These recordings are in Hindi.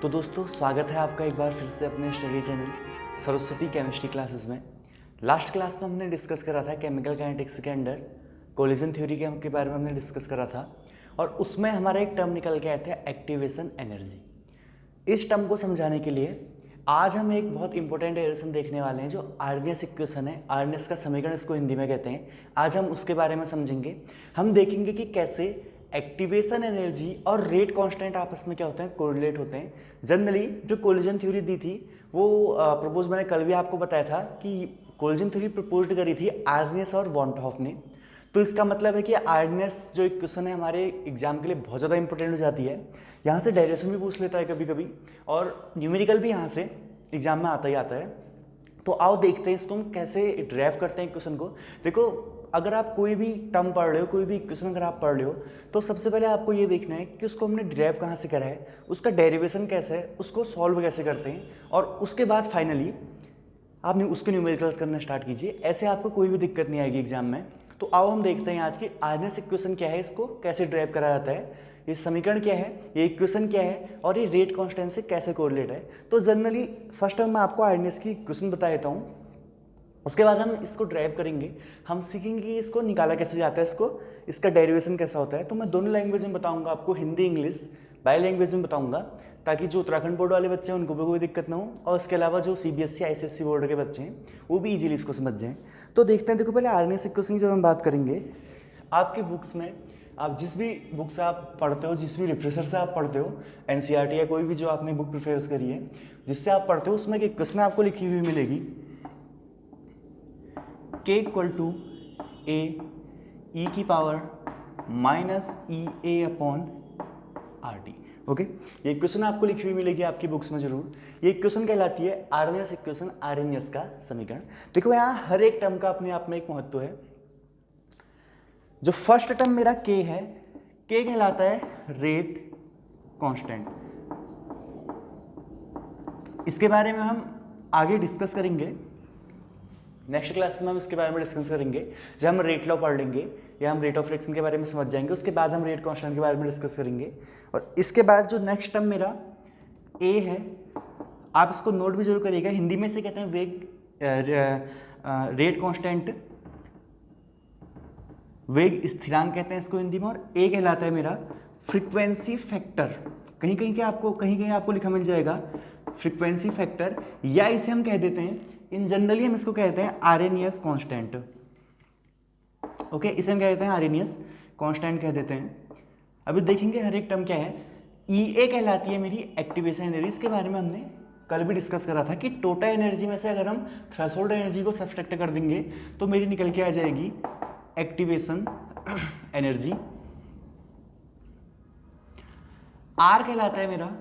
तो दोस्तों स्वागत है आपका एक बार फिर से अपने study channel Saraswati chemistry classes में। लास्ट क्लास में हमने डिस्कस करा था केमिकल काइनेटिक्स के अंडर कोलिजन थ्योरी के बारे में हमने डिस्कस करा था और उसमें हमारा एक टर्म निकल के आया था एक्टिवेशन एनर्जी। इस टर्म को समझाने के लिए आज हम एक बहुत इंपॉर्टेंट रिलेशन देखने वाले हैं जो आर्नियस इक्वेशन है। आर्नियस का समीकरण इसको हिंदी में कहते हैं। आज हम उसके बारे में समझेंगे। हम देखेंगे कि कैसे एक्टिवेशन एनर्जी और रेट कांस्टेंट आपस में क्या होते हैं, कोरिलेट होते हैं। जनरली जो कोलिजन थ्योरी दी थी वो प्रपोज मैंने कल भी आपको बताया था कि कोलिजन थ्योरी प्रपोज करी थी आर्नियस और वॉन 't हॉफ ने। तो इसका मतलब है कि आर्नियस जो इक्वेशन है हमारे एग्जाम के लिए बहुत ज़्यादा इंपॉर्टेंट हो जाती है। यहाँ से डायरेक्शन भी पूछ लेता है कभी कभी और न्यूमेरिकल भी यहाँ से एग्जाम में आता ही आता है। तो आओ देखते हैं इसको हम कैसे ड्राइव करते हैं इक्वेशन को। देखो, अगर आप कोई भी टर्म पढ़ रहे हो, कोई भी इक्वेशन अगर आप पढ़ रहे हो, तो सबसे पहले आपको ये देखना है कि उसको हमने ड्राइव कहाँ से करा है, उसका डेरिवेशन कैसा है, उसको सॉल्व कैसे करते हैं और उसके बाद फाइनली आपने उसके न्यूमेरिकल्स करना स्टार्ट कीजिए। ऐसे आपको कोई भी दिक्कत नहीं आएगी एग्जाम में। तो आओ हम देखते हैं आज की आर्नियस इक्वेशन क्या है, इसको कैसे ड्राइव करा जाता है, ये समीकरण क्या है, ये इक्वेशन क्या है और ये रेट कांस्टेंट से कैसे कोरिलेट है। तो जनरली फर्स्ट टाइम मैं आपको आर्नियस की इक्वेशन बता देता हूँ, उसके बाद हम इसको ड्राइव करेंगे। हम सीखेंगे कि इसको निकाला कैसे जाता है, इसका डेरिवेशन कैसा होता है। तो मैं दोनों लैंग्वेज में बताऊंगा आपको, हिंदी इंग्लिश बाय लैंग्वेज में बताऊंगा, ताकि जो उत्तराखंड बोर्ड वाले बच्चे हैं उनको भी कोई दिक्कत ना हो और उसके अलावा जो सीबीएसई आईसीएसई बोर्ड के बच्चे हैं वो भी इजीली इसको समझ जाएं। तो देखते हैं। देखो, पहले आर्नियस इक्वेशन की जब हम बात करेंगे, आपकी बुक्स में आप जिस भी बुक से आप पढ़ते हो, जिस भी रिफ्रेशर से आप पढ़ते हो, एनसीईआरटी या कोई भी जो आपने बुक प्रिफेयर करी है जिससे आप पढ़ते हो, उसमें एक इक्वेशन आपको लिखी हुई मिलेगी k इक्वल टू ए ई की power minus E A upon R T. Okay, ये इक्वेशन आपको लिखी हुई मिलेगी आपकी बुक्स में जरूर। ये इक्वेशन कहलाती है आर्नियस इक्वेशन, आर्नियस का समीकरण। देखो, यहाँ हर एक टर्म का अपने आप में एक महत्व है। जो फर्स्ट टर्म मेरा k है, k कहलाता है रेट कांस्टेंट। इसके बारे में हम आगे डिस्कस करेंगे, नेक्स्ट क्लास में हम इसके बारे में डिस्कस करेंगे। जब हम रेट लॉ पढ़ लेंगे या हम रेट ऑफ रिएक्शन के बारे में समझ जाएंगे, उसके बाद हम रेट कांस्टेंट के बारे में डिस्कस करेंगे। और इसके बाद जो नेक्स्ट टर्म मेरा ए है, आप इसको नोट भी जरूर करिएगा। हिंदी में से कहते हैं रेट कांस्टेंट, वेग स्थिरांक कहते हैं इसको हिंदी में। और ए कहलाता है मेरा फ्रीक्वेंसी फैक्टर। कहीं कहीं आपको लिखा मिल जाएगा फ्रीक्वेंसी फैक्टर, या इसे हम कह देते हैं, इन जनरली हम इसको कहते हैं आर्नियस कांस्टेंट। ओके, इसे हम कह देते हैं आर्नियस कांस्टेंट कह देते हैं। अभी देखेंगे हर एक टर्म क्या है। ई ए कहलाती है मेरी एक्टिवेशन एनर्जी। इसके बारे में हमने कल भी डिस्कस करा था कि टोटल एनर्जी में से अगर हम थ्रेशोल्ड एनर्जी को सब्सट्रैक्ट कर देंगे तो मेरी निकल के आ जाएगी एक्टिवेशन एनर्जी। आर कहलाता है मेरा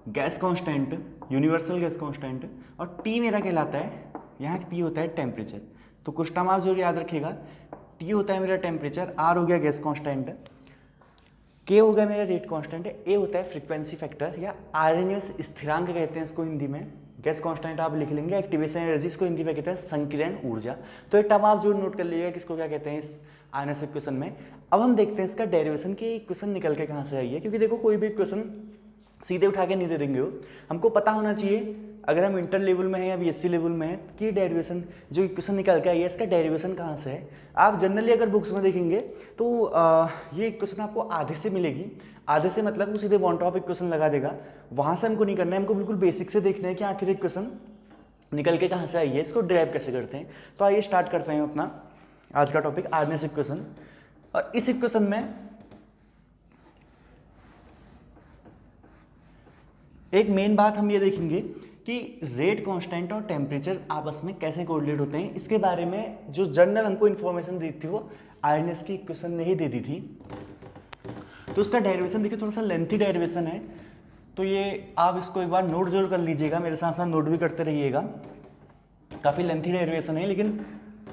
gas constant, universal gas constant. और टी मेरा कहलाता है, यहाँ पी होता है टेम्परेचर। तो कुछ टर्म आप जरूर याद रखिएगा। टी होता है मेरा टेम्परेचर, आर हो गया गैस कांस्टेंट, के हो गया मेरा रेट कांस्टेंट, ए होता है फ्रीक्वेंसी फैक्टर या आर्नियस स्थिरांक कहते हैं इसको हिंदी में। गैस कांस्टेंट आप लिख लेंगे, एक्टिवेशन एनर्जी इसको हिंदी में कहते हैं संकीर्ण ऊर्जा। तो ये टर्म आप जरूर नोट कर लीजिएगा किसको क्या कहते हैं इस आर्नियस इक्वेशन में। अब हम देखते हैं इसका डेरिवेशन की इक्वेशन निकल के कहाँ से आई है, क्योंकि देखो कोई भी इक्वेशन सीधे उठा के नहीं दे देंगे हो, हमको पता होना चाहिए अगर हम इंटर लेवल में है या बीएससी लेवल में है कि डेरिवेशन जो इक्वेशन निकल के आई है इसका डेरिवेशन कहाँ से है। आप जनरली अगर बुक्स में देखेंगे तो ये इक्वेशन आपको आधे से मिलेगी। आधे से मतलब वो सीधे वन टॉप इक्वेशन लगा देगा, वहाँ से हमको नहीं करना है, हमको बिल्कुल बेसिक से देखना है कि आखिर इक्वेशन निकल के कहाँ से आई है, इसको ड्राइव कैसे करते हैं। तो आइए स्टार्ट करते हैं अपना आज का टॉपिक आर्नियस इक्वेशन। और इस इक्वेशन में एक मेन बात हम ये देखेंगे कि रेट कांस्टेंट और टेम्परेचर आपस में कैसे कोरिलेट होते हैं। इसके बारे में जो जनरल हमको इन्फॉर्मेशन दी थी वो आर्नियस की इक्वेशन ने ही दे दी थी। तो उसका डेरिवेशन देखिए, थोड़ा सा लेंथी डेरिवेशन है, तो ये आप इसको एक बार नोट जरूर कर लीजिएगा, मेरे साथ साथ नोट भी करते रहिएगा। काफ़ी लेंथी डेरिवेशन है लेकिन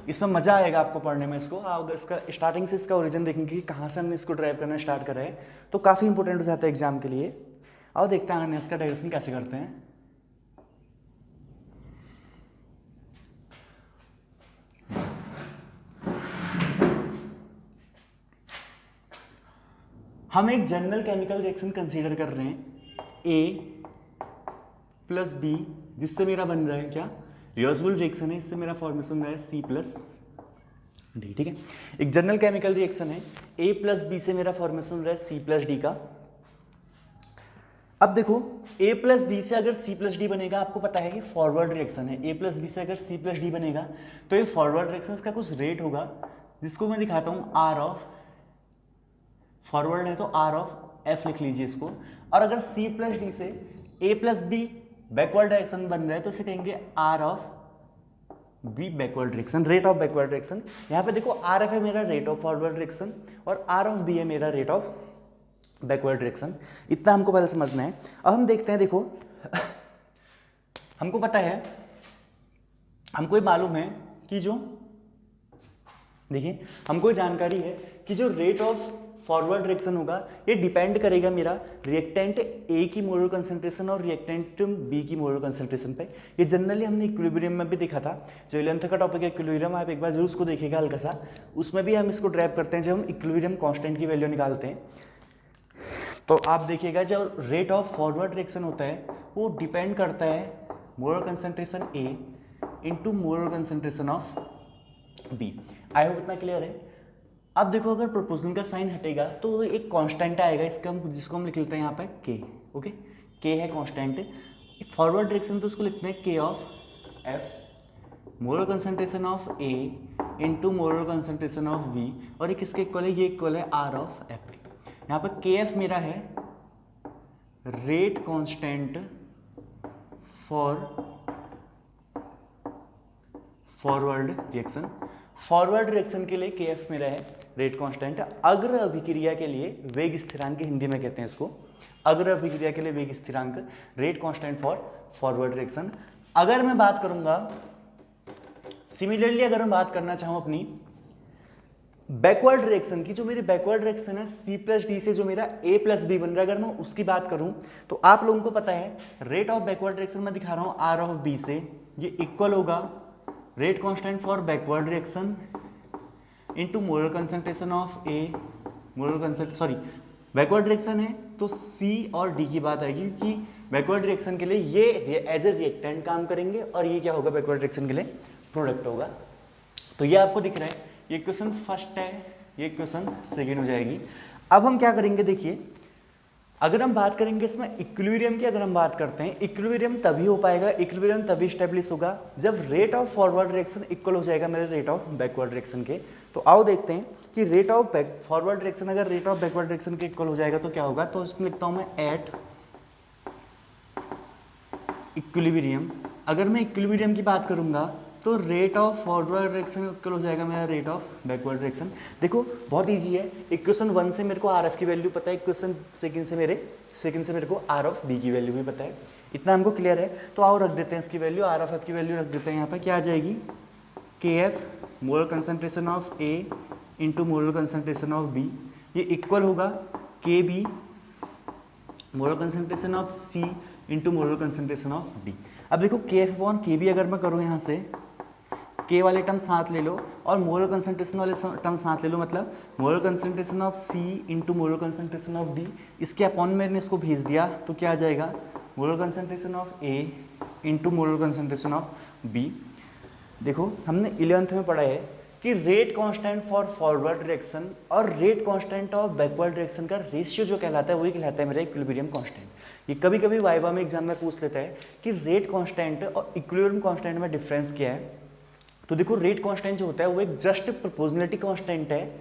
इसमें मज़ा आएगा आपको पढ़ने में। इसको आप अगर इसका स्टार्टिंग से इसका ओरिजिन देखेंगे कि कहाँ से हमने इसको ड्राइव करना स्टार्ट करा है तो काफ़ी इंपॉर्टेंट हो जाता है एग्जाम के लिए। और देखते हैं आर्नियस का डेरिवेशन कैसे करते हैं। हम एक जनरल केमिकल रिएक्शन कंसीडर कर रहे हैं ए प्लस बी, जिससे मेरा बन रहा है क्या, रिवर्सिबल रिएक्शन है, इससे मेरा फॉर्मेशन रहा है सी प्लस डी। ठीक है, एक जनरल केमिकल रिएक्शन है, ए प्लस बी से मेरा फॉर्मेशन रहा है सी प्लस डी का। अब देखो ए प्लस बी से अगर सी प्लस डी बनेगा, आपको पता है कि फॉरवर्ड रिएक्शन है, ए प्लस बी से अगर सी प्लस डी बनेगा तो ये फॉरवर्ड रिएक्शन का कुछ रेट होगा, जिसको मैं दिखाता हूं आर ऑफ, फॉरवर्ड है तो आर ऑफ एफ लिख लीजिए इसको। और अगर सी प्लस डी से A plus B backward direction बन रहा है तो इसे कहेंगे R of B backward direction, rate of backward direction. यहां पे देखो आर एफ है मेरा रेट ऑफ फॉरवर्ड डायरेक्शन और आर ऑफ बी है मेरा रेट ऑफ बैकवर्ड डायरेक्शन। इतना हमको पहले समझना है। अब हम देखते हैं, देखो हमको पता है, हमको ये मालूम है कि जो देखिए हमको जानकारी है कि जो रेट ऑफ फॉरवर्ड डायरेक्शन होगा ये डिपेंड करेगा मेरा रिएक्टेंट ए की मोलर कंसंट्रेशन और रिएक्टेंट बी की मोलर कंसंट्रेशन पे। ये जनरली हमने इक्विलिब्रियम में भी देखा था, जो 11th का टॉपिक है इक्विलिब्रियम, आप एक बार जरूर उसको देखिएगा हल्का सा। उसमें भी हम इसको ड्राइव करते हैं जब हम इक्विलिब्रियम कांस्टेंट की वैल्यू निकालते हैं। तो आप देखिएगा जब रेट ऑफ फॉरवर्ड डायरेक्शन होता है वो डिपेंड करता है molar concentration A into molar concentration of B. I hope इतना क्लियर है। अब देखो अगर प्रोपोर्शनल का साइन हटेगा तो एक कांस्टेंट आएगा, इसका हम जिसको हम लिख लेते हैं यहाँ पे के। ओके, के है कांस्टेंट। फॉरवर्ड डायरेक्शन तो उसको लिखते हैं K of F molar concentration of A into molar concentration of B, और ये किसके इक्वल है, ये इक्वल है आर ऑफ एफ के। यहाँ पर के एफ मेरा है rate constant for forward reaction. Forward reaction के लिए के एफ मेरा है रेट कांस्टेंट। अग्र अभिक्रिया के लिए वेग स्थिरांक हिंदी में कहते हैं इसको, अग्र अभिक्रिया के लिए वेग स्थिरांक rate constant for forward reaction. अगर मैं बात करूंगा सिमिलरली, अगर मैं बात करना चाहूं अपनी बैकवर्ड रिएक्शन की, जो मेरी बैकवर्ड रिएक्शन है सी प्लस डी से जो मेरा ए प्लस बी बन रहा है, अगर मैं उसकी बात करूं तो आप लोगों को पता है रेट ऑफ बैकवर्ड रिएक्शन मैं दिखा रहा हूं आर ऑफ बी से, ये इक्वल होगा rate constant for backward reaction into molar concentration of A, molar concentration sorry backward reaction है तो सी और डी की बात आएगी, क्योंकि बैकवर्ड रिएक्शन के लिए ये एज ए रिएक्टेंट काम करेंगे और ये क्या होगा बैकवर्ड रिएक्शन के लिए प्रोडक्ट होगा। तो ये आपको दिख रहा है, ये क्वेश्चन फर्स्ट है, ये क्वेश्चन सेकेंड हो जाएगी। अब हम क्या करेंगे, देखिए अगर हम बात करेंगे इसमें इक्विलिब्रियम की, अगर हम बात करते हैं इक्विलिब्रियम तभी हो पाएगा, इक्विलिब्रियम तभी स्टेब्लिश होगा जब rate of forward reaction equal हो जाएगा मेरे रेट ऑफ बैकवर्ड रिएक्शन के। तो आओ देखते हैं कि रेट ऑफ फॉरवर्ड रिएक्शन अगर रेट ऑफ बैकवर्ड रिएक्शन के इक्वल हो जाएगा तो क्या होगा। तो इसमें लिखता हूं मैं एट इक्विलिब्रियम। अगर मैं इक्विलिब्रियम की बात करूंगा तो rate of forward direction equal हो जाएगा मेरा रेट ऑफ बैकवर्ड डायरेक्शन। देखो बहुत इजी है, इक्वेशन 1 से मेरे को आर एफ की वैल्यू पता है, इक्वेशन सेकंड से मेरे को आर ऑफ बी की वैल्यू भी पता है, इतना हमको क्लियर है। तो आओ रख देते हैं इसकी वैल्यू, आर ऑफ एफ की वैल्यू रख देते हैं यहाँ पर, क्या आ जाएगी K F molar concentration of A into molar concentration of B, ये इक्वल होगा K B molar concentration of C into molar concentration of D. अब देखो के एफ अपॉन के बी अगर मैं करूँ यहाँ से, के वाले टर्म साथ ले लो और मोलर कंसंट्रेशन वाले टर्म साथ ले लो, मतलब molar concentration of C into molar concentration of D, इसके अपॉन मैंने इसको भेज दिया तो क्या आ जाएगा molar concentration of A into molar concentration of B. देखो हमने 11th में पढ़ा है कि rate constant for forward direction और rate constant of backward direction का रेशियो जो कहलाता है वही कहलाता है मेरा इक्विलिब्रियम कांस्टेंट। ये कभी कभी वाइवा में एग्जाम में पूछ लेता है कि रेट कांस्टेंट और इक्विलिब्रियम कांस्टेंट में डिफरेंस क्या है। तो देखो रेट कांस्टेंट जो होता है वो एक जस्ट प्रोपोर्शनलिटी कांस्टेंट है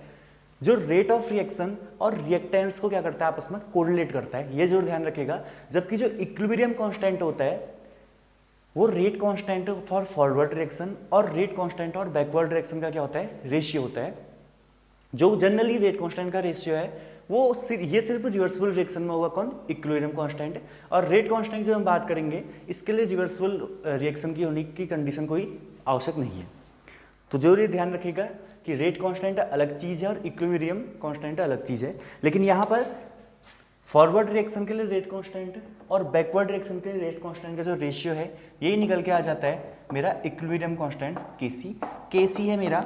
जो रेट ऑफ रिएक्शन और रिएक्टेंट्स को क्या करता है आपस में कोरिलेट करता है, ये जरूर ध्यान रखिएगा। जबकि जो इक्विलिब्रियम कांस्टेंट होता है वो rate constant for forward direction और रेट कांस्टेंट और बैकवर्ड डायरेक्शन का क्या होता है रेशियो होता है। जो जनरली रेट कांस्टेंट का रेशियो है वो ये सिर्फ रिवर्सिबल रिएक्शन में होगा कौन, इक्विलिब्रियम कांस्टेंट। और रेट कांस्टेंट जब हम बात करेंगे इसके लिए रिवर्सिबल रिएक्शन की होने की कंडीशन कोई आवश्यक नहीं है। तो जरूर ये ध्यान रखिएगा कि रेट कांस्टेंट अलग चीज है और इक्विलिब्रियम कांस्टेंट अलग चीज है। लेकिन यहाँ पर फॉरवर्ड रिएक्शन के लिए रेट कांस्टेंट और बैकवर्ड रिएक्शन के लिए रेट कांस्टेंट का जो रेशियो है यही निकल के आ जाता है मेरा इक्विलिब्रियम कांस्टेंट केसी। केसी है मेरा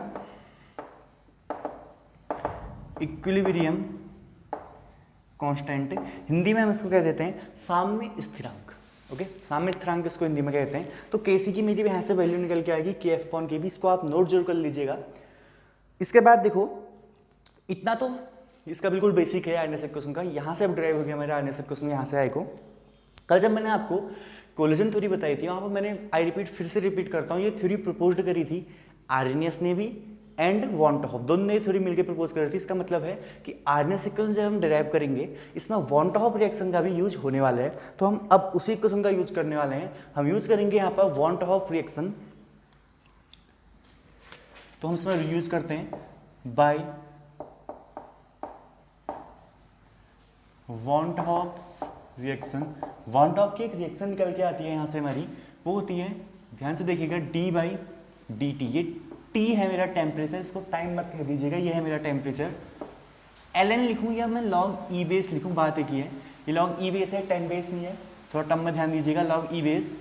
इक्विलिब्रियम कांस्टेंट, हिंदी में हम इसको कह देते हैं साम्य स्थिरांक। ओके, साम्य स्थिरांक इसको हिंदी में कहते हैं। तो Kc की मेरी यहाँ से वैल्यू निकल के आएगी Kf/Kb, इसको आप नोट जरूर कर लीजिएगा। इसके बाद देखो, इतना तो इसका बिल्कुल बेसिक है आरएनएस इक्वेशन का, यहाँ से अब ड्राइव हो गया मेरा आरएनएस इक्वेशन यहाँ से आई को। कल जब मैंने आपको कोलिजन थ्योरी बताई थी, वहाँ पर मैंने फिर से रिपीट करता हूँ, ये थ्योरी प्रपोज्ड करी थी आरएनएस ने भी एंड वॉन टॉप, दोनों ने थ्योरी मिलकर प्रपोज करी थी। इसका मतलब है कि आरएनएस इक्वेशन जब हम डिराइव करेंगे, इसमें वॉन टॉप रिएक्शन का भी यूज होने वाला है। तो हम अब उसी इक्वेशन का यूज करने वाले हैं। हम यूज करेंगे यहाँ पर वॉन टॉप रिएक्शन, तो हम इसमें यूज करते हैं by von tops reaction. Von top की एक रिएक्शन निकल के आती है यहाँ से हमारी, वो होती है, ध्यान से देखिएगा, d/dt। ये T है मेरा टेम्परेचर, इसको टाइम मत कह दीजिएगा, ये है मेरा टेम्परेचर। ln लिखूँ या मैं log E बेस लिखूँ, बात एक ही है। ये log E बेस है, 10 बेस नहीं है, थोड़ा टर्म में ध्यान दीजिएगा। log E बेस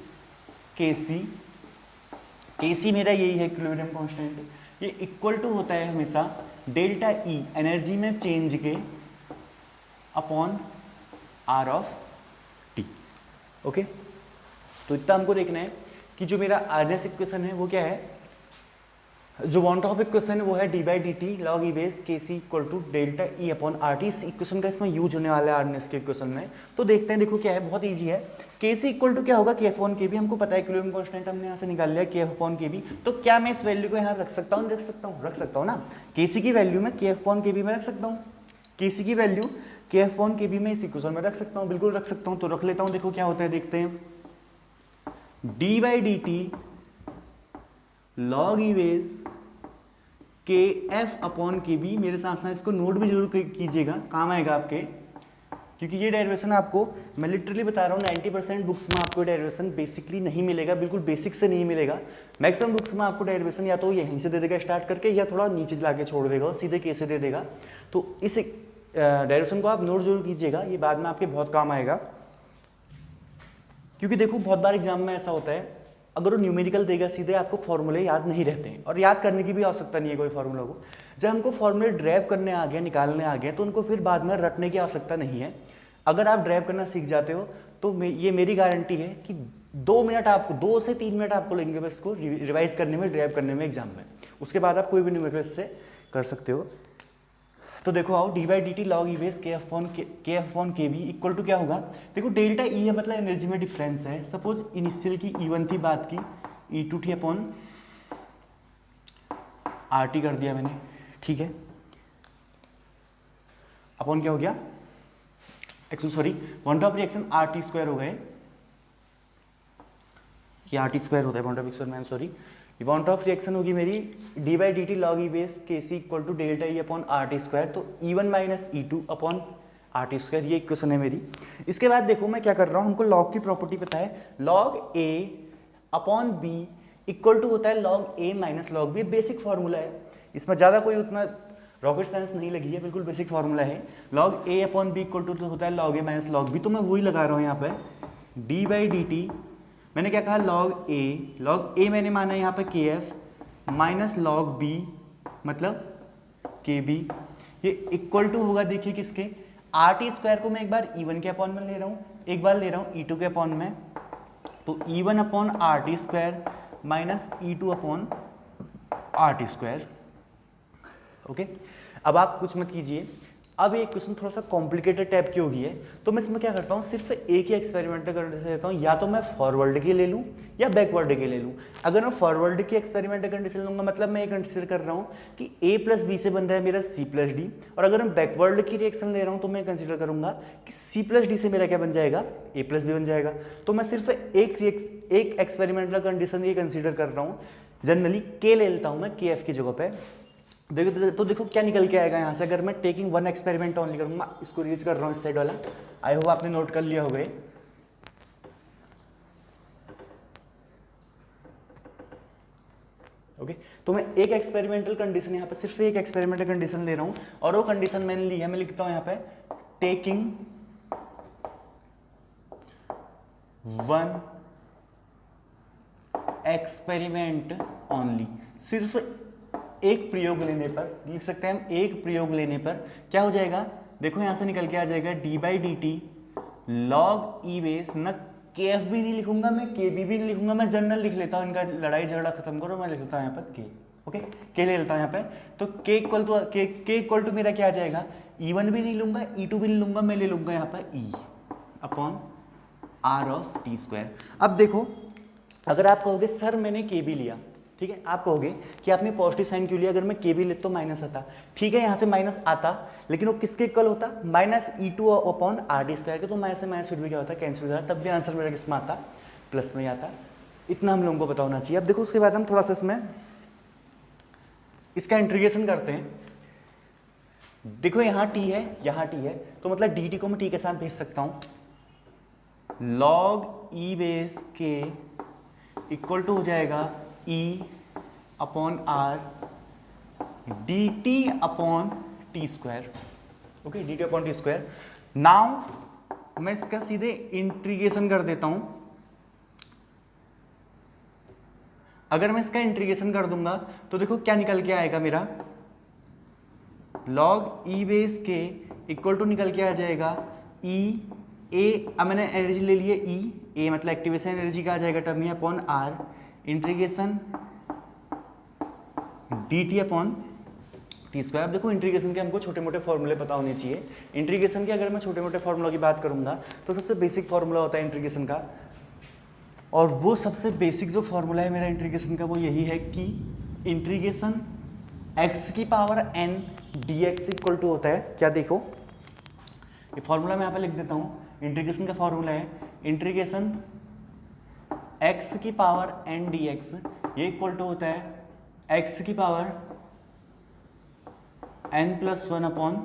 Kc मेरा यही है इक्विलिब्रियम कांस्टेंट। ये इक्वल टू होता है हमेशा डेल्टा E एनर्जी में चेंज के upon R of T। Okay, तो इतना हमको देखना है कि जो मेरा आरएनएस इक्वेशन है वो क्या है, जो वॉन टॉप इक्वेशन है वो है d/dt log E base Kc equal to delta E upon RT। इस इक्वेशन का इसमें यूज होने वाला है आरएनएस के इक्वेशन में। तो देखते हैं, देखो क्या है, बहुत ईजी है। Kc इक्वल टू क्या होगा, Kf/Kb, हमको पता है इक्विलिब्रियम कांस्टेंट हमने यहाँ से निकाल लिया Kf/Kb। तो क्या मैं इस वैल्यू को यहाँ रख सकता हूँ? रख सकता हूँ ना। Kc की वैल्यू में Kf/Kb में रख सकता हूँ, Kc की वैल्यू Kf/Kb में इस इक्वेशन में रख सकता हूँ, बिल्कुल रख सकता हूँ। तो रख लेता हूँ, देखो क्या होता है, देखते हैं। d/dt log E base Kf/Kb, मेरे साथ साथ इसको नोट भी जरूर कीजिएगा, काम आएगा आपके, क्योंकि ये डेरिवेशन आपको, मैं लिटरली बता रहा हूँ, 90% बुक्स में आपको डेरिवेशन बेसिकली नहीं मिलेगा, बिल्कुल बेसिक से नहीं मिलेगा। मैक्सिमम बुक्स में आपको डेरिवेशन या तो यहीं से दे देगा स्टार्ट करके, या थोड़ा नीचे ला के छोड़ देगा और सीधे K से दे देगा। तो इस डेरिवेशन को आप नोट जरूर कीजिएगा, ये बाद में आपके बहुत काम आएगा। क्योंकि देखो, बहुत बार एग्जाम में ऐसा होता है, अगर वो न्यूमेरिकल देगा सीधे, आपको फॉर्मूले याद नहीं रहते हैं, और याद करने की भी आवश्यकता नहीं है कोई फॉर्मूला को। जब हमको फॉर्मूले ड्राइव करने आ गए, निकालने आ गए, तो उनको फिर बाद में रटने की आवश्यकता नहीं है। अगर आप ड्राइव करना सीख जाते हो तो ये मेरी गारंटी है कि 2 मिनट आपको, 2 से 3 मिनट आपको लगेंगे बस इसको रिवाइज करने में, ड्राइव करने में एग्जाम में। उसके बाद आप कोई भी न्यूमेरिकल से कर सकते हो। तो देखो आओ, d/dt log E base Kf/Kb equal to क्या होगा, देखो डेल्टा E है, मतलब एनर्जी में डिफरेंस है। सपोज इनिशियल की E1 थी, बात की E2 थी, अपॉन RT कर दिया मैंने, ठीक है, अपॉन क्या हो गया, sorry, von top reaction RT² हो गए, ये RT² होता है von top reaction, ma'am sorry, von top reaction होगी मेरी d/dt log E base Kc equal to delta E upon RT², तो E1 minus E2 upon RT², ये इक्वेशन है मेरी। इसके बाद देखो मैं क्या कर रहा हूँ, हमको लॉग की प्रॉपर्टी पता है, log A upon B equal to होता है log A minus log B, basic formula है, इसमें ज़्यादा कोई उतना रॉकेट साइंस नहीं लगी है, बिल्कुल बेसिक फार्मूला है। log A upon B equal to होता है log A minus log B, तो मैं वही लगा रहा हूँ यहाँ पर, d/dt, मैंने क्या कहा, log A मैंने माना यहाँ पे Kf माइनस log B मतलब Kb, ये इक्वल टू होगा, देखिए किसके, RT² को मैं एक बार E1 के अपॉन में ले रहा हूँ, एक बार ले रहा हूँ E2 के अपॉन में, तो E1 upon RT² minus E2 upon RT²। Okay, अब आप कुछ मत कीजिए। अब ये क्वेश्चन थोड़ा सा कॉम्प्लिकेटेड टाइप की होगी है, तो मैं इसमें क्या करता हूँ, सिर्फ एक ही एक्सपेरिमेंट करने से देता हूँ, या तो मैं फॉरवर्ड की ले लूँ या बैकवर्ड की ले लूँ। अगर मैं फॉरवर्ड की एक्सपेरिमेंट कंडीशन लूँगा, मतलब मैं ये कंसीडर कर रहा हूँ कि A प्लस बी से बन रहा है मेरा C प्लस डी, और अगर मैं बैकवर्ड की रिएक्शन ले रहा हूँ तो मैं कंसीडर करूँगा कि C प्लस डी से मेरा क्या बन जाएगा, A प्लस बी बन जाएगा। तो मैं सिर्फ एक एक्सपेरिमेंटल कंडीशन ये कंसीडर कर रहा हूँ, जनरली K ले लेता हूँ मैं KF की जगह पर। देखो तो देखो क्या निकल के आएगा यहाँ से, अगर मैं टेकिंग वन एक्सपेरिमेंट ऑनली करूँगा, इसको रीच कर रहा हूँ इस साइड वाला, आई होप आपने नोट कर लिया होगा। ओके, तो मैं एक एक्सपेरिमेंटल कंडीशन यहाँ पे, सिर्फ एक एक्सपेरिमेंटल कंडीशन ले रहा हूँ, और वो कंडीशन मैंने ली है, मैं लिखता हूँ यहाँ पे टेकिंग वन एक्सपेरिमेंट ऑनली, सिर्फ एक प्रयोग लेने पर, लिख सकते हैं हम, एक प्रयोग लेने पर क्या हो जाएगा, देखो यहाँ से निकल के आ जाएगा d/dt log e बेस, न kf भी नहीं लिखूंगा मैं, kb भी नहीं लिखूंगा मैं, जनरल लिख लेता हूँ, इनका लड़ाई झगड़ा खत्म करो, मैं लिख लेता हूँ यहाँ पर k। ओके, k ले लेता हूँ यहाँ पे। तो k इक्वल टू मेरा क्या आ जाएगा, e1 भी नहीं लूंगा, e2 भी नहीं लूंगा, मैं ले लूंगा यहाँ पर e upon r of T square. अब देखो, अगर आप कहोगे सर मैंने के बी लिया, ठीक है, आप कहोगे कि आपने पॉजिटिव साइन क्यों लिया, अगर मैं के बी लेता तो माइनस आता, ठीक है, यहाँ से माइनस आता, लेकिन वो किसके इक्वल होता, minus e2 upon R D square के, तो माइनस से माइनस फिर भी क्या होता है, कैंसिल हो जाता, तब भी आंसर मेरा किस में आता, प्लस में ही आता। इतना हम लोगों को पता होना चाहिए। अब देखो उसके बाद हम थोड़ा सा इसमें इसका इंटीग्रेशन करते हैं। देखो यहाँ टी है, यहाँ टी है, तो मतलब डी टी को मैं टी के साथ भेज सकता हूँ, लॉग ई बेस के इक्वल टू हो जाएगा e upon R D T upon T square. Okay, D T upon T square. Now मैं इसका सीधे इंटीग्रेशन कर देता हूं। अगर मैं इसका इंटीग्रेशन कर दूंगा तो देखो क्या निकल के आएगा मेरा, लॉग ई बेस के इक्वल टू निकल के आ जाएगा ई ए, अब मैंने एनर्जी ले ली है ई, ए मतलब एक्टिवेशन एनर्जी का आ जाएगा टर्म ही upon R integration D T upon T square. अब देखो इंटीग्रेशन के हमको छोटे मोटे फॉर्मूले पता होने चाहिए। इंटीग्रेशन के अगर मैं छोटे मोटे फॉर्मूलों की बात करूंगा तो सबसे बेसिक फॉर्मूला होता है इंटीग्रेशन का, और वो सबसे बेसिक जो फॉर्मूला है मेरा इंटीग्रेशन का वो यही है कि इंटीग्रेशन x की power n dx equal to होता है क्या, देखो ये फॉर्मूला मैं यहाँ पे लिख देता हूँ। इंटीग्रेशन का फॉर्मूला है इंटीग्रेशन x की पावर n dx, ये इक्वल टू होता है x की पावर n+1 अपॉन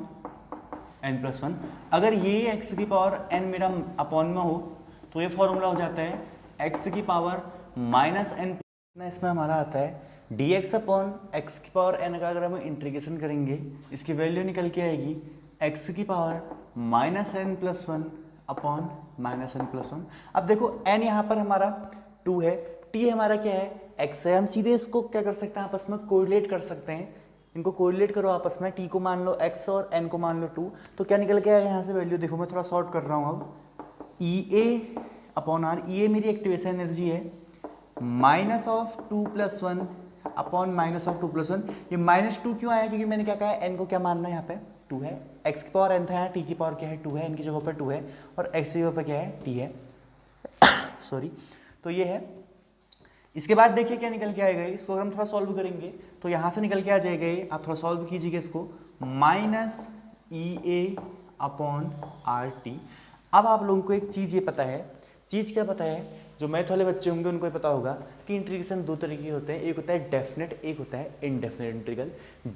n+1। अगर ये x की पावर n मेरा अपॉन में हो तो ये फॉर्मूला हो जाता है x की पावर -n, इसमें हमारा आता है dx अपॉन x की पावर n का अगर हम इंटीग्रेशन करेंगे इसकी वैल्यू निकल के आएगी x की पावर -n+1 अपॉन -n+1। अब देखो n यहाँ पर हमारा 2 है, t हमारा क्या है, x है, हम सीधे इसको क्या कर सकते हैं, आपस में कोरिलेट कर सकते हैं, इनको कोरिलेट करो आपस में, t को मान लो x और n को मान लो 2, तो क्या निकल के आएगा यहाँ से वैल्यू, देखो मैं थोड़ा शॉर्ट कर रहा हूँ अब, ई ए अपॉन आर, ई ए मेरी एक्टिवेशन एनर्जी है, -2+1 अपॉन -2+1। ये -2 क्यों आया, क्योंकि मैंने क्या कहा है, n को क्या मानना है यहाँ पे 2 है, x की पावर n था, यहाँ t की पावर क्या है 2 है, n की जगह पर 2 है, और x की जगह पर क्या है t है सॉरी। तो ये है। इसके बाद देखिए क्या निकल के आएगा, इसको अगर हम थोड़ा सॉल्व करेंगे तो यहाँ से निकल के आ जाएगा ये, आप थोड़ा सॉल्व कीजिएगा इसको, -EA अपॉन RT। अब आप लोगों को एक चीज़ ये पता है, चीज़ क्या पता है, जो मैथ वाले बच्चे होंगे उनको ये पता होगा कि इंटीग्रेशन दो तरीके के होते हैं, एक होता है डेफिनेट, एक होता है इनडेफिनेट इंटीग्रल।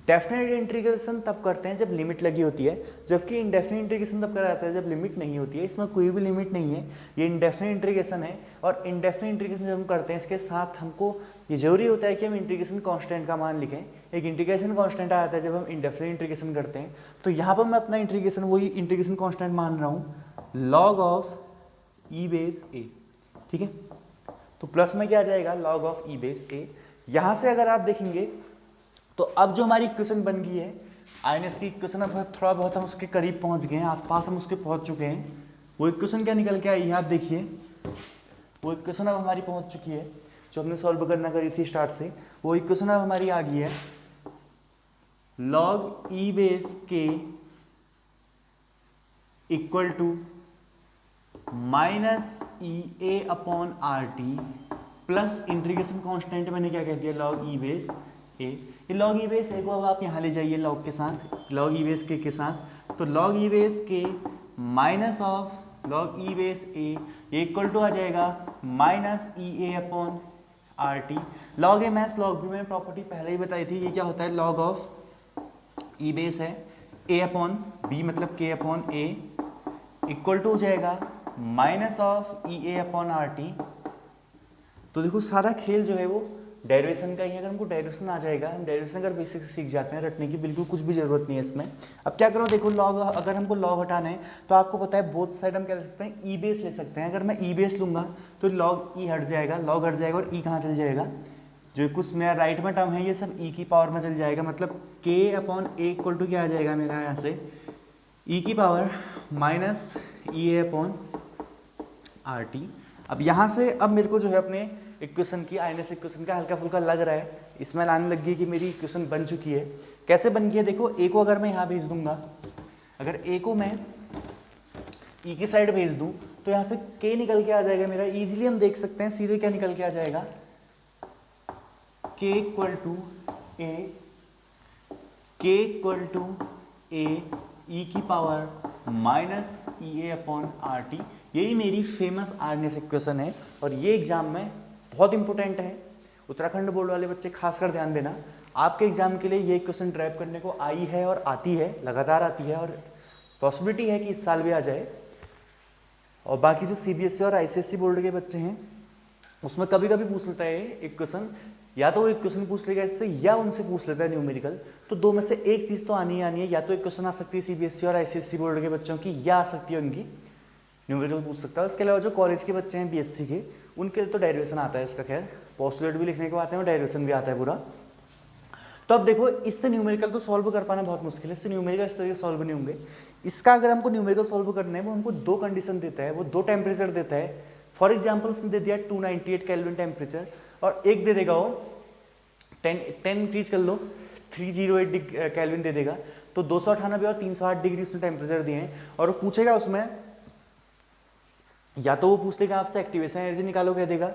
डेफिनेट इंटीग्रेशन तब करते हैं जब लिमिट लगी होती है, जबकि इनडेफिनेट इंटीग्रेशन तब करा जाता है जब लिमिट नहीं होती है, इसमें कोई भी लिमिट नहीं है, ये इनडेफिनेट इंटीग्रेशन है। और इनडेफिनेट इंटीग्रेशन जब हम करते हैं इसके साथ हमको ये जरूरी होता है कि हम इंटीग्रेशन कांस्टेंट का मान लिखें, एक इंटीग्रेशन कांस्टेंट आ जाता है जब हम इनडेफिनेट इंटीग्रेशन करते हैं। तो यहाँ पर मैं अपना इंटीग्रेशन वही इंटीग्रेशन कांस्टेंट मान रहा हूँ, log ऑफ ई बेस ए, ठीक है, तो प्लस में क्या आ जाएगा log ऑफ ई बेस ए। यहाँ से अगर आप देखेंगे तो अब जो हमारी इक्वेशन बन गई है आईएनएस की इक्वेशन, अब थोड़ा बहुत हम उसके करीब पहुँच गए हैं, आसपास हम उसके पहुँच चुके हैं। वो इक्वेशन क्या निकल के आई है, आप देखिए वो इक्वेशन अब हमारी पहुँच चुकी है जो हमने सॉल्व करना करी थी स्टार्ट से, वो इक्वेशन अब हमारी आ गई है, log ई बेस के equal to -EA upon RT plus integration constant मैंने क्या कह दिया log ई बेस ए। ये log ई बेस ए को अब आप यहाँ ले जाइए log के साथ, log ई बेस के साथ, तो log ई बेस के minus of log E base A, ये इक्वल टू आ जाएगा -EA upon RT। log A maths log B में प्रॉपर्टी पहले ही बताई थी, ये क्या होता है log ऑफ ई बेस है a अपॉन बी मतलब k upon A, equal to हो जाएगा -EA अपॉन RT। तो देखो सारा खेल जो है वो डेरिवेशन का ही है, अगर हमको डेरिवेशन आ जाएगा, हम डेरिवेशन अगर बेसिक सीख जाते हैं, रटने की बिल्कुल कुछ भी जरूरत नहीं है इसमें। अब क्या करो, देखो लॉग, अगर हमको लॉग हटाना है तो आपको पता है बोथ साइड हम क्या ले सकते हैं, ई बेस ले सकते हैं। अगर मैं ई बेस लूँगा तो लॉग ई हट जाएगा, लॉग हट जाएगा, और ई कहाँ चल जाएगा, जो कुछ मेरा राइट में टर्म है ये सब ई की पावर में चल जाएगा, मतलब k upon A equal to क्या आ जाएगा मेरा यहाँ से ई की power minus E A upon R T. अब यहाँ से अब मेरे को जो है अपने इक्वेशन की आइनस इक्वेशन का हल्का फुल्का लग रहा है, इसमें लाने लग गई कि मेरी इक्वेशन बन चुकी है। कैसे बन गई है देखो, ए को अगर मैं यहाँ भेज दूंगा, अगर ए को मैं ई की साइड भेज दूं तो यहाँ से के निकल के आ जाएगा मेरा। इजीली हम देख सकते हैं सीधे क्या निकल के आ जाएगा, के इक्वल टू ए ई की power minus E A upon R T. यही मेरी फेमस आर्नेस इक्वेशन है और ये एग्जाम में बहुत इंपॉर्टेंट है। उत्तराखंड बोर्ड वाले बच्चे खासकर ध्यान देना, आपके एग्जाम के लिए ये इक्वेशन ड्राइव करने को आई है और आती है, लगातार आती है और पॉसिबिलिटी है कि इस साल भी आ जाए। और बाकी जो सीबीएसई और आईसीएसई बोर्ड के बच्चे हैं उसमें कभी कभी पूछ लेता है एक क्वेश्चन, या तो एक क्वेश्चन पूछ लेगा इससे या उनसे पूछ लेता है न्यूमेरिकल। तो दो में से एक चीज़ तो आनी ही आनी है, या तो एक क्वेश्चन आ सकती है सीबीएसई और आईसीएसई बोर्ड के बच्चों की, या आ सकती है उनकी न्यूमेरिकल पूछ सकता है। उसके अलावा जो कॉलेज के बच्चे हैं बीएससी के, उनके लिए तो डेरिवेशन आता है इसका, खैर पोस्टुलेट भी लिखने को आते हैं और डेरिवेशन भी आता है पूरा। तो अब देखो इससे न्यूमेरिकल तो सॉल्व कर पाना बहुत मुश्किल है, इससे न्यूमेरिकल इस तरीके से सॉल्व नहीं होंगे। इसका अगर हमको न्यूमेरिकल सॉल्व करना है, वो हमको दो कंडीशन देता है, वो दो टेम्परेचर देता है। फॉर एग्जाम्पल उसने दे दिया 298 केल्विन टेम्परेचर, और एक दे देगा वो 10 इंक्रीज कर लो 308 केल्विन दे देगा। तो 298 और 308 डिग्री उसने टेम्परेचर दिए हैं, और वो पूछेगा उसमें, या तो वो पूछ लेगा आपसे एक्टिवेशन एनर्जी निकालो कह देगा,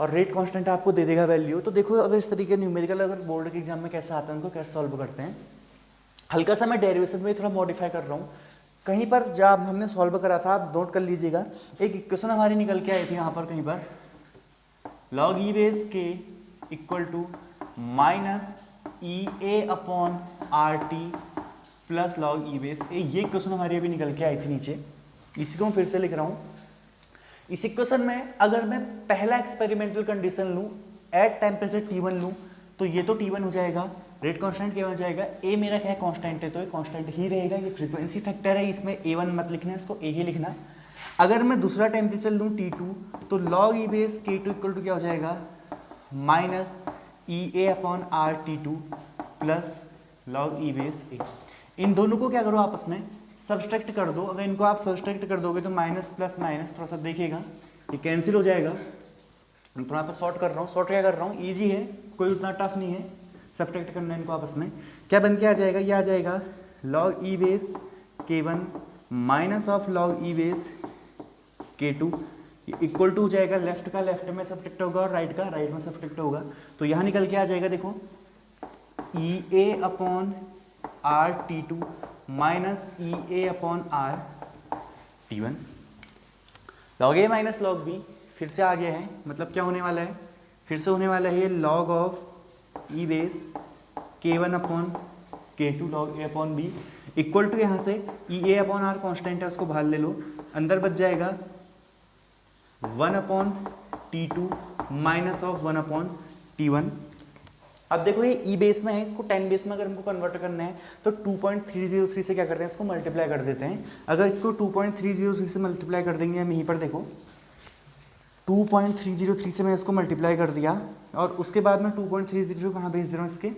और रेट कांस्टेंट आपको दे देगा वैल्यू। तो देखो अगर इस तरीके न्यूमेरिकल अगर बोर्ड के एग्जाम में कैसे आता है, उनको कैसे सॉल्व करते हैं। हल्का सा मैं डेरिवेशन में थोड़ा मॉडिफाई कर रहा हूँ, कहीं पर जब हमने सॉल्व करा था आप नोट कर लीजिएगा, एक इक्वेशन हमारी निकल के आई थी यहाँ पर कहीं पर, लॉग ई बेस के equal to minus E A upon R T plus log E base A. ये इक्वेशन हमारी अभी निकल के आई थी नीचे, इसी को मैं फिर से लिख रहा हूँ। इस इक्वेशन में अगर मैं पहला एक्सपेरिमेंटल कंडीशन लूँ, एट टेम्परेचर T1 लूँ, तो ये तो T1 हो जाएगा, रेट कांस्टेंट क्या हो जाएगा, ए मेरा क्या है कांस्टेंट है, तो ये कांस्टेंट ही रहेगा। ये फ्रीक्वेंसी फैक्टर है, इसमें A1 मत लिखना है, इसको A ही लिखना। अगर मैं दूसरा टेम्परेचर लूँ T2, तो log E base K2 equal to क्या हो जाएगा, minus E A upon R T2 plus log E base A. इन दोनों को क्या करो आपस में सब्सट्रैक्ट कर दो। अगर इनको आप सब्सट्रैक्ट कर दोगे तो माइनस प्लस माइनस थोड़ा सा देखिएगा ये कैंसिल हो जाएगा। मैं थोड़ा पे सॉर्ट कर रहा हूँ, सॉर्ट क्या कर रहा हूँ, ईजी है, कोई उतना टफ नहीं है सब्सट्रैक्ट करना इनको आपस में। क्या बन के आ जाएगा, ये आ जाएगा log E base K1 minus of log E base K2 equal to हो जाएगा, लेफ्ट का लेफ्ट में सब्सट्रैक्ट होगा और राइट का राइट में सब्सट्रैक्ट होगा। तो यहाँ निकल के आ जाएगा देखो E A upon R T2 minus E A upon R T1। Log A minus log B फिर से आ गया है, मतलब क्या होने वाला है, फिर से होने वाला है log of E base K1 upon K2 log A upon B equal to यहाँ से E A upon R constant है उसको बाहर ले लो, अंदर बच जाएगा 1 upon T2 minus of 1 upon T1। अब देखो ये ई बेस में है, इसको 10 बेस में अगर हमको कन्वर्ट करना है तो 2.303 से क्या करते हैं, इसको मल्टीप्लाई कर देते हैं। अगर इसको 2.303 से मल्टीप्लाई कर देंगे, हम यहीं पर देखो 2.303 से मैं इसको मल्टीप्लाई कर दिया, और उसके बाद मैं 2.303 कहाँ भेज दे रहा हूँ, इसके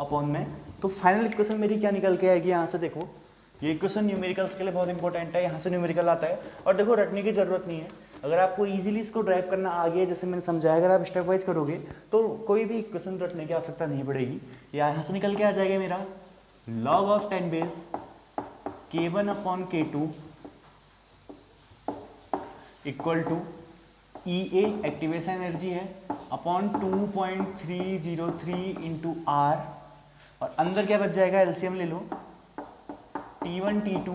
अपॉन में। तो फाइनल इक्वेशन मेरी क्या निकल के आएगी, यहाँ से देखो ये इक्वेशन न्यूमेरिकल्स के लिए बहुत इंपॉर्टेंट है, यहाँ से न्यूमेरिकल आता है। और देखो रटने की जरूरत नहीं है, अगर आपको इजीली इसको ड्राइव करना आ गया जैसे मैंने समझाया, अगर आप स्टेप वाइज करोगे तो कोई भी इक्वेशन रटने की आवश्यकता नहीं पड़ेगी। या यहाँ से निकल के आ जाएगा मेरा log of 10 base K1 upon K2 equal to E A activation energy है अपॉन 2.303 इंटू आर, और अंदर क्या बच जाएगा, एलसीएम ले लो T1 T2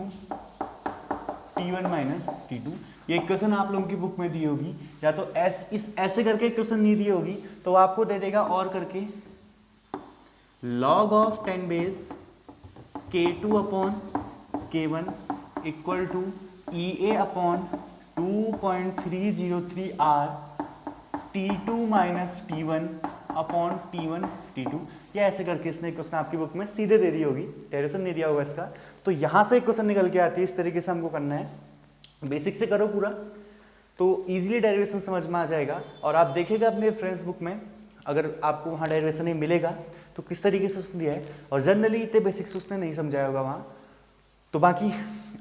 T1 minus T2। ये इक्वेशन आप लोगों की बुक में दी होगी, या तो ऐसे करके इक्वेशन नहीं दी होगी तो आपको दे देगा और करके log of 10 base K2 upon K1 equal to E A upon 2.303 R T2 minus T1 upon T1 T2। या ऐसे करके इसने क्वेश्चन आपकी बुक में सीधे दे दी होगी, डेरिवेशन नहीं दिया होगा इसका। तो यहाँ से क्वेश्चन निकल के आती है, इस तरीके से हमको करना है। बेसिक से करो पूरा तो इजीली डेरिवेशन समझ में आ जाएगा। और आप देखिएगा अपने रेफरेंस बुक में, अगर आपको वहाँ डेरिवेशन नहीं मिलेगा तो किस तरीके से उसने दिया है, और जनरली इतने बेसिक्स उसने नहीं समझाया होगा वहाँ। तो बाकी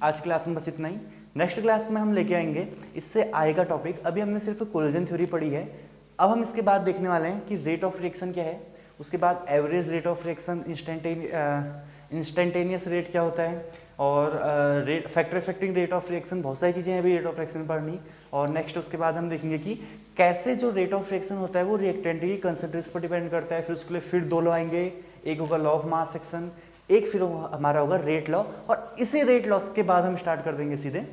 आज क्लास में बस इतना ही। नेक्स्ट क्लास में हम लेके आएंगे इससे आएगा टॉपिक, अभी हमने सिर्फ कोलिजन थ्योरी पढ़ी है, अब हम इसके बाद देखने वाले हैं कि रेट ऑफ रिएक्शन क्या है, उसके बाद average rate of reaction, instantaneous rate क्या होता है, और rate factor affecting rate of reaction, बहुत सारी चीज़ें हैं अभी रेट ऑफ रिएक्शन पढ़नी। और नेक्स्ट उसके बाद हम देखेंगे कि कैसे जो रेट ऑफ रिएक्शन होता है वो रिएक्टेंट की कंसंट्रेशन पर डिपेंड करता है। फिर उसके लिए फिर दो लॉ आएंगे, एक होगा लॉ ऑफ मास सेक्शन, एक फिर हमारा होगा रेट लॉ, और इसी रेट लॉ के बाद हम स्टार्ट कर देंगे सीधे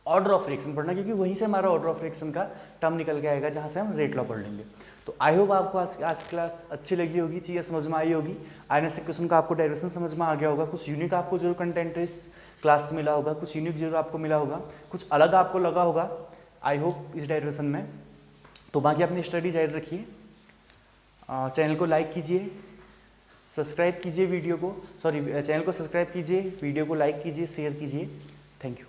ऑर्डर ऑफ रिएक्शन पढ़ना, क्योंकि वहीं से हमारा ऑर्डर ऑफ रिएक्शन का टर्म निकल के आएगा जहाँ से हम रेट लॉ पढ़ लेंगे। तो आई होप आपको आज क्लास अच्छी लगी होगी, चीज़ें समझ में आई होगी, आने से क्वेश्चन का आपको डायरेक्शन समझ में आ गया होगा, कुछ यूनिक आपको जरूर कंटेंट इस क्लास से मिला होगा, कुछ यूनिक जरूर आपको मिला होगा, कुछ अलग आपको लगा होगा आई होप इस डायरेक्शन में। तो बाकी अपनी स्टडी जारी रखिए, चैनल को लाइक कीजिए, सब्सक्राइब कीजिए वीडियो को, चैनल को सब्सक्राइब कीजिए, वीडियो को लाइक कीजिए, शेयर कीजिए। Thank you.